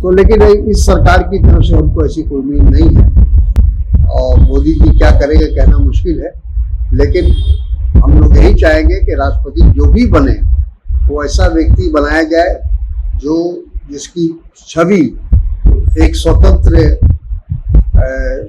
तो लेकिन इस सरकार की तरफ से हमको ऐसी कोई उम्मीद नहीं है और मोदी जी क्या करेंगे कहना मुश्किल है। लेकिन हम लोग यही चाहेंगे कि राष्ट्रपति जो भी बने वो ऐसा व्यक्ति बनाया जाए जो जिसकी छवि एक स्वतंत्र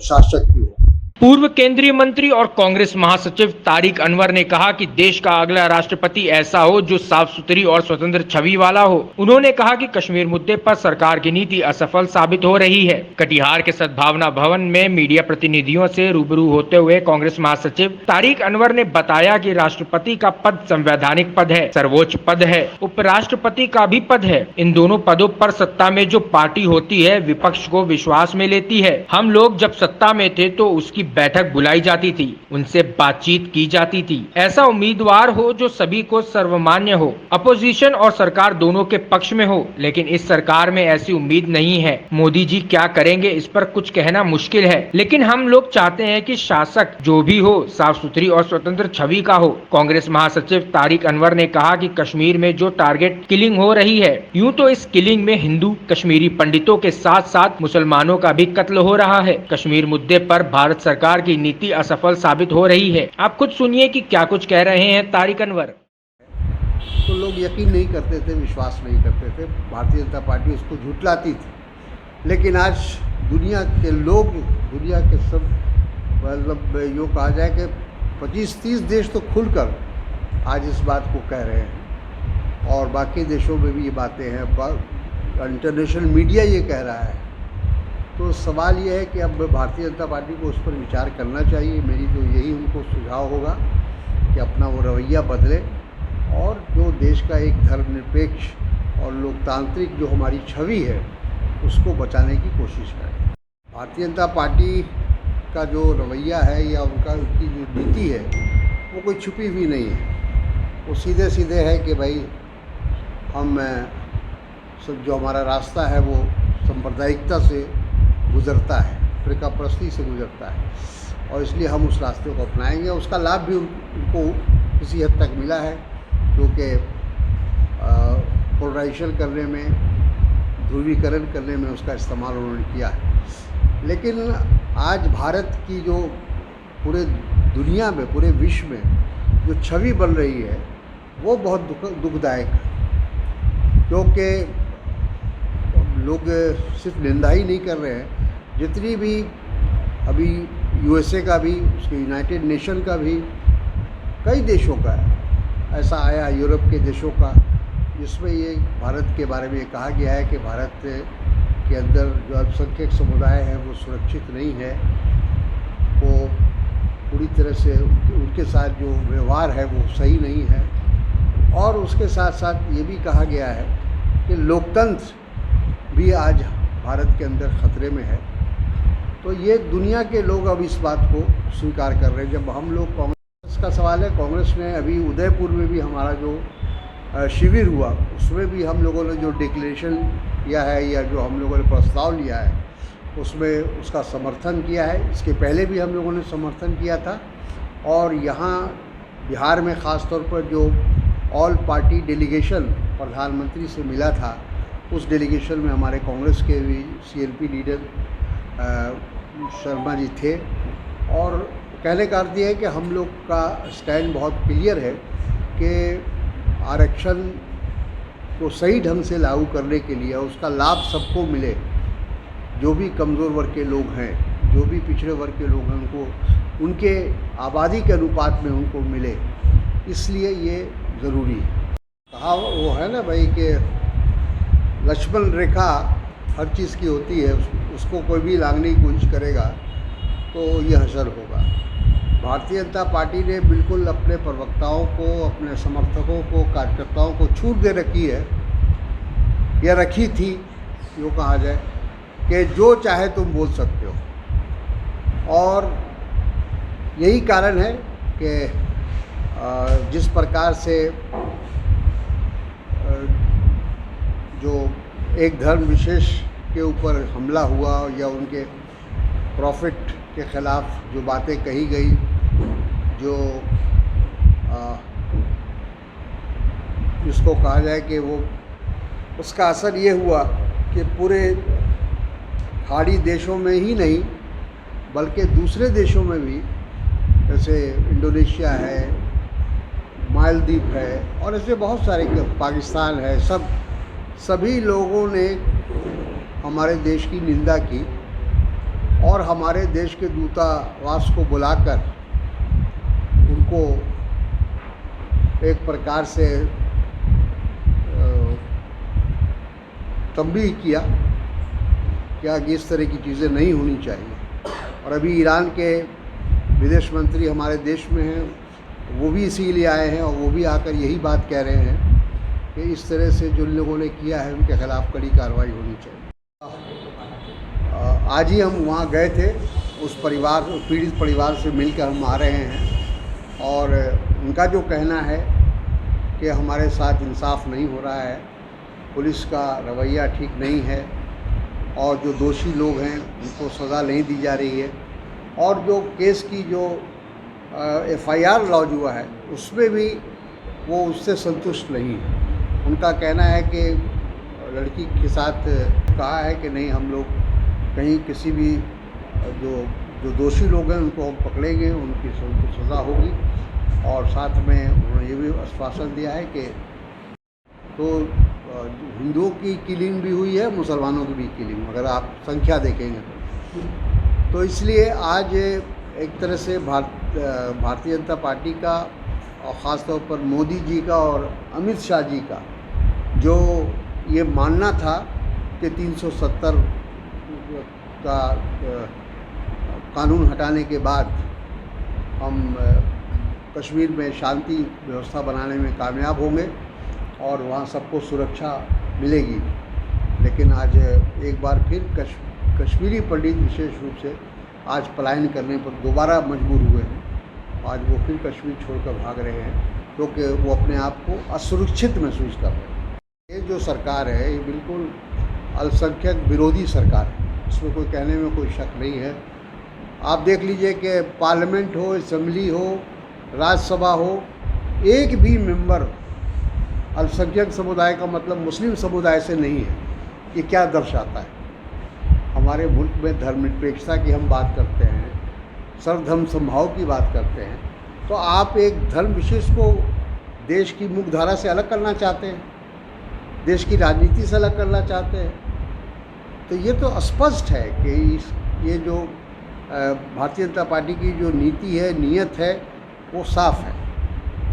शासक की हो। पूर्व केंद्रीय मंत्री और कांग्रेस महासचिव तारिक अनवर ने कहा कि देश का अगला राष्ट्रपति ऐसा हो जो साफ सुथरी और स्वतंत्र छवि वाला हो। उन्होंने कहा कि कश्मीर मुद्दे पर सरकार की नीति असफल साबित हो रही है। कटिहार के सद्भावना भवन में मीडिया प्रतिनिधियों से रूबरू होते हुए कांग्रेस महासचिव तारिक अनवर ने बताया कि राष्ट्रपति का पद संवैधानिक पद है, सर्वोच्च पद है, उपराष्ट्रपति का भी पद है। इन दोनों पदों पर सत्ता में जो पार्टी होती है विपक्ष को विश्वास में लेती है। हम लोग जब सत्ता में थे तो उसकी बैठक बुलाई जाती थी, उनसे बातचीत की जाती थी। ऐसा उम्मीदवार हो जो सभी को सर्वमान्य हो, अपोजिशन और सरकार दोनों के पक्ष में हो। लेकिन इस सरकार में ऐसी उम्मीद नहीं है। मोदी जी क्या करेंगे इस पर कुछ कहना मुश्किल है, लेकिन हम लोग चाहते हैं कि शासक जो भी हो साफ सुथरी और स्वतंत्र छवि का हो। कांग्रेस महासचिव तारिक अनवर ने कहा कि कश्मीर में जो टारगेट किलिंग हो रही है, यूं तो इस किलिंग में हिंदू कश्मीरी पंडितों के साथ साथ मुसलमानों का भी कत्ल हो रहा है। कश्मीर मुद्दे पर भारत सरकार की नीति असफल साबित हो रही है। आप खुद सुनिए कि क्या कुछ कह रहे हैं तारिक अनवर। तो लोग यकीन नहीं करते थे, विश्वास नहीं करते थे, भारतीय जनता पार्टी उसको झुठलाती थी। लेकिन आज दुनिया के लोग, दुनिया के सब, मतलब यूँ कहा जाए कि 25-30 देश तो खुलकर आज इस बात को कह रहे हैं और बाकी देशों में भी ये बातें हैं, इंटरनेशनल मीडिया ये कह रहा है। तो सवाल ये है कि अब भारतीय जनता पार्टी को उस पर विचार करना चाहिए। मेरी तो यही उनको सुझाव होगा कि अपना वो रवैया बदले और जो देश का एक धर्मनिरपेक्ष और लोकतांत्रिक जो हमारी छवि है उसको बचाने की कोशिश करें। भारतीय जनता पार्टी का जो रवैया है या उनकी जो नीति है वो कोई छुपी हुई नहीं है। वो सीधे सीधे है कि भाई हम सब जो हमारा रास्ता है वो सांप्रदायिकता से गुज़रता है, फ़िरका परस्ती से गुज़रता है और इसलिए हम उस रास्ते को अपनाएंगे। उसका लाभ भी उनको किसी हद तक मिला है क्योंकि पोलराइजेशन करने में, ध्रुवीकरण करने में उसका इस्तेमाल उन्होंने किया है। लेकिन आज भारत की जो पूरे दुनिया में, पूरे विश्व में जो छवि बन रही है वो बहुत दुखदायक है क्योंकि लोग सिर्फ निंदा ही नहीं कर रहे हैं। जितनी भी अभी यूएसए का भी, उसके यूनाइटेड नेशन का भी, कई देशों का ऐसा आया, यूरोप के देशों का, जिसमें ये भारत के बारे में कहा गया है कि भारत के अंदर जो अल्पसंख्यक समुदाय है वो सुरक्षित नहीं है, वो पूरी तरह से उनके साथ जो व्यवहार है वो सही नहीं है। और उसके साथ साथ ये भी कहा गया है कि लोकतंत्र भी आज भारत के अंदर ख़तरे में है। तो ये दुनिया के लोग अब इस बात को स्वीकार कर रहे हैं। जब हम लोग, कांग्रेस का सवाल है, कांग्रेस ने अभी उदयपुर में भी हमारा जो शिविर हुआ उसमें भी हम लोगों ने जो डिक्लेरेशन किया है या जो हम लोगों ने प्रस्ताव लिया है उसमें उसका समर्थन किया है। इसके पहले भी हम लोगों ने समर्थन किया था और यहाँ बिहार में ख़ास तौर पर जो ऑल पार्टी डेलीगेशन प्रधानमंत्री से मिला था उस डेलीगेशन में हमारे कांग्रेस के भी सीएलपी लीडर शर्मा जी थे और कहने का अर्थ ये है कि हम लोग का स्टैंड बहुत क्लियर है कि आरक्षण को सही ढंग से लागू करने के लिए उसका लाभ सबको मिले। जो भी कमज़ोर वर्ग के लोग हैं, जो भी पिछड़े वर्ग के लोग हैं, उनको उनके आबादी के अनुपात में उनको मिले, इसलिए ये ज़रूरी है। कहा वो है ना भाई कि लक्ष्मण रेखा हर चीज़ की होती है, उसको कोई भी लांघने की कोशिश करेगा तो ये हशर होगा। भारतीय जनता पार्टी ने बिल्कुल अपने प्रवक्ताओं को, अपने समर्थकों को, कार्यकर्ताओं को छूट दे रखी है या रखी थी, यूँ कहा जाए कि जो चाहे तुम बोल सकते हो। और यही कारण है कि जिस प्रकार से जो एक धर्म विशेष के ऊपर हमला हुआ या उनके प्रॉफिट के ख़िलाफ़ जो बातें कही गई, जो जिसको कहा जाए कि वो उसका असर ये हुआ कि पूरे खाड़ी देशों में ही नहीं बल्कि दूसरे देशों में भी, जैसे इंडोनेशिया है, मालदीव है और ऐसे बहुत सारे, पाकिस्तान है, सभी लोगों ने हमारे देश की निंदा की और हमारे देश के दूतावास को बुलाकर उनको एक प्रकार से तंबीह किया कि आगे इस तरह की चीज़ें नहीं होनी चाहिए। और अभी ईरान के विदेश मंत्री हमारे देश में हैं, वो भी इसीलिए आए हैं और वो भी आकर यही बात कह रहे हैं कि इस तरह से जो लोगों ने किया है उनके खिलाफ़ कड़ी कार्रवाई होनी चाहिए। आज ही हम वहाँ गए थे, उस पीड़ित परिवार से मिलकर हम आ रहे हैं और उनका जो कहना है कि हमारे साथ इंसाफ नहीं हो रहा है, पुलिस का रवैया ठीक नहीं है और जो दोषी लोग हैं उनको सज़ा नहीं दी जा रही है और जो केस की जो FIR लॉन्च हुआ है उसमें भी वो उससे संतुष्ट नहीं है। उनका कहना है कि लड़की के साथ कहा है कि नहीं, हम लोग कहीं किसी भी जो दोषी लोग हैं उनको हम पकड़ेंगे, उनकी सज़ा होगी और साथ में उन्होंने ये भी आश्वासन दिया है कि तो हिंदुओं की किलिंग भी हुई है, मुसलमानों की भी किलिंग, अगर आप संख्या देखेंगे तो इसलिए आज एक तरह से भारतीय जनता पार्टी का और ख़ास तौर पर मोदी जी का और अमित शाह जी का जो ये मानना था कि 370 का कानून हटाने के बाद हम कश्मीर में शांति व्यवस्था बनाने में कामयाब होंगे और वहाँ सबको सुरक्षा मिलेगी, लेकिन आज एक बार फिर कश्मीरी पंडित विशेष रूप से आज पलायन करने पर दोबारा मजबूर हुए हैं। आज वो फिर कश्मीर छोड़कर भाग रहे हैं क्योंकि वो अपने आप को असुरक्षित महसूस कर रहे हैं। ये जो सरकार है ये बिल्कुल अल्पसंख्यक विरोधी सरकार है, इसमें कोई कहने में कोई शक नहीं है। आप देख लीजिए कि पार्लियामेंट हो, असेंबली हो, राज्यसभा हो, एक भी मेंबर अल्पसंख्यक समुदाय का मतलब मुस्लिम समुदाय से नहीं है। ये क्या दर्शाता है? हमारे मुल्क में धर्मनिरपेक्षता की हम बात करते हैं, सर्वधर्म समभाव की बात करते हैं, तो आप एक धर्म विशेष को देश की मुख्यधारा से अलग करना चाहते हैं, देश की राजनीति से अलग करना चाहते हैं। तो ये तो स्पष्ट है कि ये जो भारतीय जनता पार्टी की जो नीति है, नीयत है, वो साफ है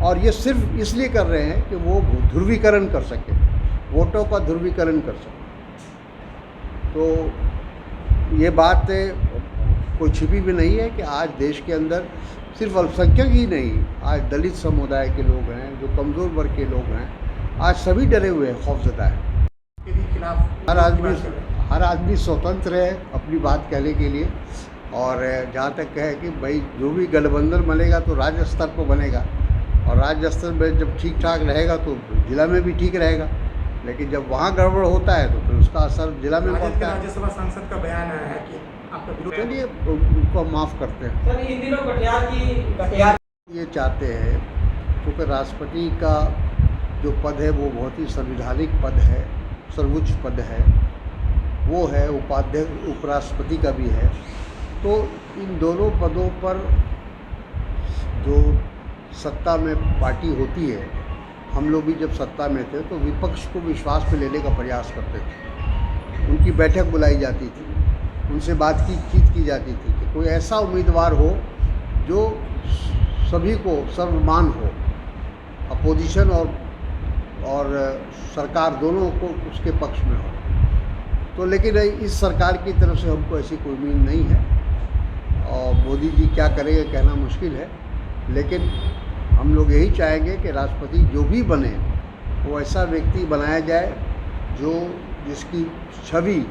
और ये सिर्फ इसलिए कर रहे हैं कि वो ध्रुवीकरण कर सके, वोटों का ध्रुवीकरण कर सके। तो ये बात कोई छिपी भी नहीं है कि आज देश के अंदर सिर्फ अल्पसंख्यक ही नहीं, आज दलित समुदाय के लोग हैं, जो कमज़ोर वर्ग के लोग हैं, आज सभी डरे हुए हैं, खौफजदा है। हर आदमी स्वतंत्र है अपनी बात कहने के लिए और जहाँ तक है कि भाई जो भी गठबंधन बनेगा तो राज्य स्तर पर बनेगा और राज्य स्तर में जब ठीक ठाक रहेगा तो जिला में भी ठीक रहेगा, लेकिन जब वहाँ गड़बड़ होता है तो फिर उसका असर जिला में पड़ता है। राज्यसभा सांसद का बयान आया है कि आपका विरोध, चलिए उनको माफ़ करते हैं। सर इन दिनों कटिहार ये चाहते हैं क्योंकि राष्ट्रपति का जो पद है वो बहुत ही संवैधानिक पद है, सर्वोच्च पद है, वो है, उपाध्यक्ष उपराष्ट्रपति का भी है। तो इन दोनों पदों पर जो सत्ता में पार्टी होती है, हम लोग भी जब सत्ता में थे तो विपक्ष को विश्वास में लेने का प्रयास करते थे, उनकी बैठक बुलाई जाती थी, उनसे बातचीत की जाती थी कि कोई ऐसा उम्मीदवार हो जो सभी को सर्वमान हो, अपोजिशन और सरकार दोनों को उसके पक्ष में हो। तो लेकिन इस सरकार की तरफ से हमको ऐसी कोई उम्मीद नहीं है और मोदी जी क्या करेंगे कहना मुश्किल है, लेकिन हम लोग यही चाहेंगे कि राष्ट्रपति जो भी बने वो ऐसा व्यक्ति बनाया जाए जिसकी छवि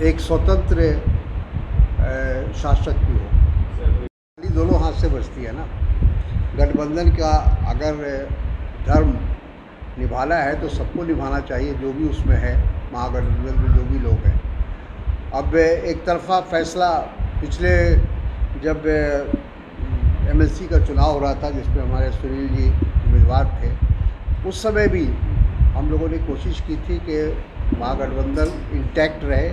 एक स्वतंत्र शासक की हो। दोनों हाथ से बचती है ना, गठबंधन का अगर धर्म निभाना है तो सबको निभाना चाहिए, जो भी उसमें है, महागठबंधन में जो भी लोग हैं। अब एक तरफा फैसला पिछले जब MLC का चुनाव हो रहा था जिसमें हमारे सुनील जी उम्मीदवार थे, उस समय भी हम लोगों ने कोशिश की थी कि महागठबंधन इंटैक्ट रहे,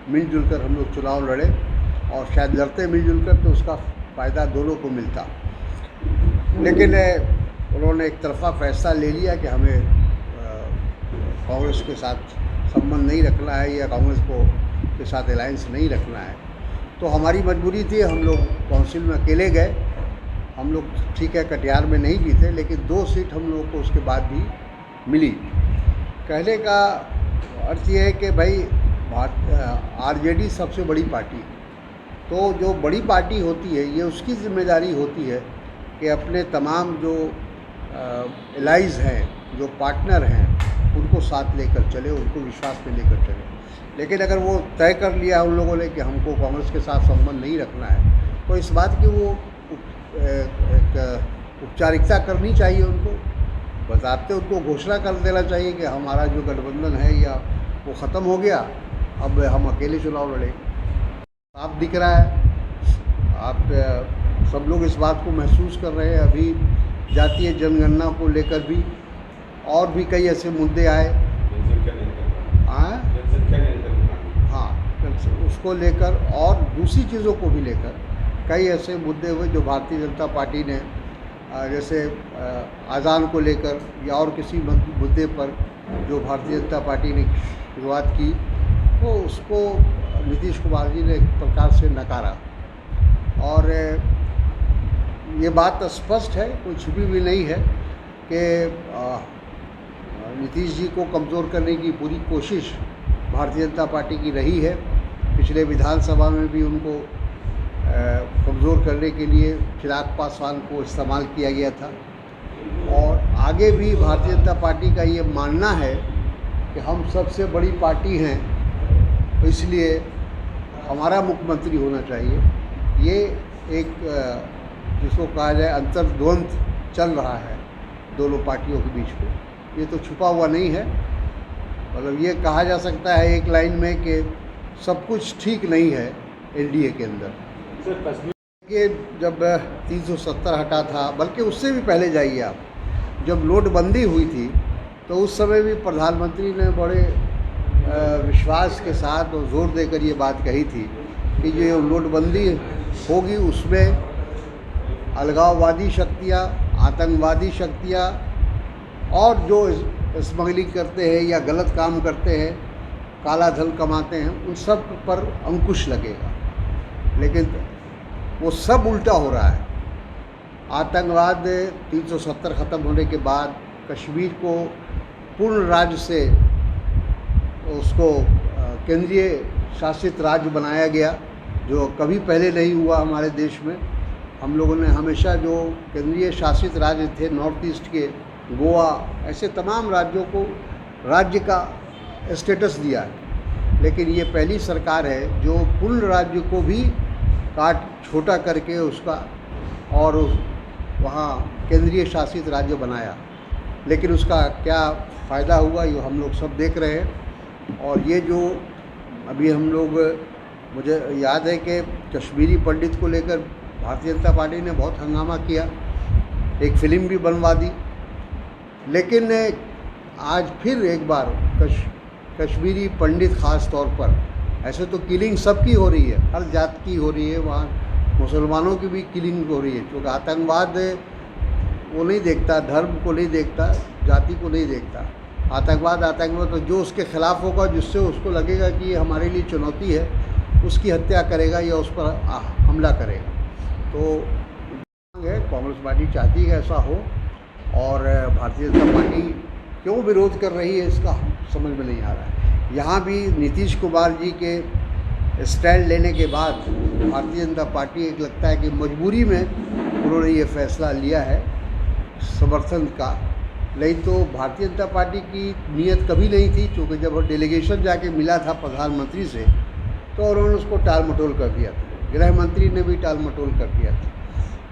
मिलजुल कर हम लोग चुनाव लड़े और शायद लड़ते मिलजुल कर तो उसका फ़ायदा दोनों को मिलता। लेकिन उन्होंने एक तरफा फैसला ले लिया कि हमें कांग्रेस के साथ संबंध नहीं रखना है या कांग्रेस के साथ अलायंस नहीं रखना है। तो हमारी मजबूरी थी, हम लोग काउंसिल में अकेले गए। हम लोग ठीक है कटिहार में नहीं जीते, लेकिन 2 सीट हम लोगों को उसके बाद भी मिली। कहने का अर्थ ये है कि भाई आरजेडी सबसे बड़ी पार्टी, तो जो बड़ी पार्टी होती है ये उसकी जिम्मेदारी होती है कि अपने तमाम जो एलाइज हैं, जो पार्टनर हैं, उनको साथ लेकर चले, उनको विश्वास में लेकर चले। लेकिन अगर वो तय कर लिया उन लोगों ने कि हमको कांग्रेस के साथ संबंध नहीं रखना है, तो इस बात की वो एक औपचारिकता करनी चाहिए, उनको बताते उनको घोषणा कर देना चाहिए कि हमारा जो गठबंधन है या वो ख़त्म हो गया, अब हम अकेले चुनाव लड़ें। आप दिख रहा है, आप सब लोग इस बात को महसूस कर रहे हैं। अभी जातीय जनगणना को लेकर भी और भी कई ऐसे मुद्दे आए, हाँ, उसको लेकर और दूसरी चीज़ों को भी लेकर कई ऐसे मुद्दे हुए जो भारतीय जनता पार्टी ने, जैसे अज़ान को लेकर या और किसी मुद्दे पर जो भारतीय जनता पार्टी ने शुरुआत की, तो उसको नीतीश कुमार जी ने एक प्रकार से नकारा। और ये बात स्पष्ट है, कोई छुपी भी नहीं है कि नीतीश जी को कमज़ोर करने की पूरी कोशिश भारतीय जनता पार्टी की रही है। पिछले विधानसभा में भी उनको कमज़ोर करने के लिए चिराग पासवान को इस्तेमाल किया गया था, और आगे भी भारतीय जनता पार्टी का ये मानना है कि हम सबसे बड़ी पार्टी हैं, तो इसलिए हमारा मुख्यमंत्री होना चाहिए। ये एक जिसको कहा जाए अंतर्द्वंद चल रहा है दोनों पार्टियों के बीच में, ये तो छुपा हुआ नहीं है। मतलब ये कहा जा सकता है एक लाइन में कि सब कुछ ठीक नहीं है एनडीए के अंदर। कि जब 370 हटा था, बल्कि उससे भी पहले जाइए आप, जब नोटबंदी हुई थी तो उस समय भी प्रधानमंत्री ने बड़े विश्वास के साथ और ज़ोर देकर ये बात कही थी कि जो नोटबंदी होगी उसमें अलगाववादी शक्तियाँ, आतंकवादी शक्तियाँ और जो स्मगलिंग करते हैं या गलत काम करते हैं, काला धन कमाते हैं, उन सब पर अंकुश लगेगा। लेकिन वो सब उल्टा हो रहा है। आतंकवाद 370 ख़त्म होने के बाद कश्मीर को पूर्ण राज्य से उसको केंद्रीय शासित राज्य बनाया गया, जो कभी पहले नहीं हुआ हमारे देश में। हम लोगों ने हमेशा जो केंद्रीय शासित राज्य थे नॉर्थ ईस्ट के, गोवा, ऐसे तमाम राज्यों को राज्य का स्टेटस दिया है। लेकिन ये पहली सरकार है जो पूर्ण राज्य को भी काट छोटा करके उसका और वहाँ केंद्रीय शासित राज्य बनाया। लेकिन उसका क्या फ़ायदा हुआ ये हम लोग सब देख रहे हैं। और ये जो अभी हम लोग, मुझे याद है कि कश्मीरी पंडित को लेकर भारतीय जनता पार्टी ने बहुत हंगामा किया, एक फिल्म भी बनवा दी। लेकिन आज फिर एक बार कश्मीरी पंडित ख़ास तौर पर, ऐसे तो किलिंग सबकी हो रही है, हर जात की हो रही है, वहाँ मुसलमानों की भी किलिंग हो रही है, क्योंकि आतंकवाद वो नहीं देखता, धर्म को नहीं देखता, जाति को नहीं देखता। आतंकवाद तो जो उसके ख़िलाफ़ होगा, जिससे उसको लगेगा कि ये हमारे लिए चुनौती है, उसकी हत्या करेगा या उस पर हमला करेगा। तो कांग्रेस पार्टी चाहती है ऐसा हो, और भारतीय जनता पार्टी क्यों विरोध कर रही है इसका समझ में नहीं आ रहा है। यहाँ भी नीतीश कुमार जी के स्टैंड लेने के बाद भारतीय जनता पार्टी एक लगता है कि मजबूरी में उन्होंने ये फैसला लिया है समर्थन का। नहीं तो भारतीय जनता पार्टी की नीयत कभी नहीं थी, क्योंकि जब डेलीगेशन जाके मिला था प्रधानमंत्री से तो उन्होंने उसको टाल मटोल कर दिया था, गृह मंत्री ने भी टाल मटोल कर दिया था।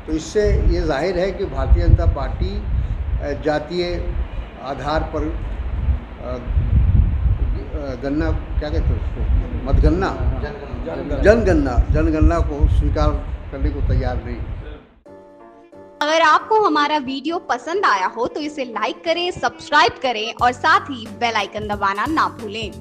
तो इससे ये जाहिर है कि भारतीय जनता पार्टी जातीय आधार पर गन्ना क्या कहते हैं उसको, मतगणना, जनगणना को स्वीकार करने को तैयार नहीं। अगर आपको हमारा वीडियो पसंद आया हो तो इसे लाइक करें, सब्सक्राइब करें और साथ ही बेल आइकन दबाना ना भूलें।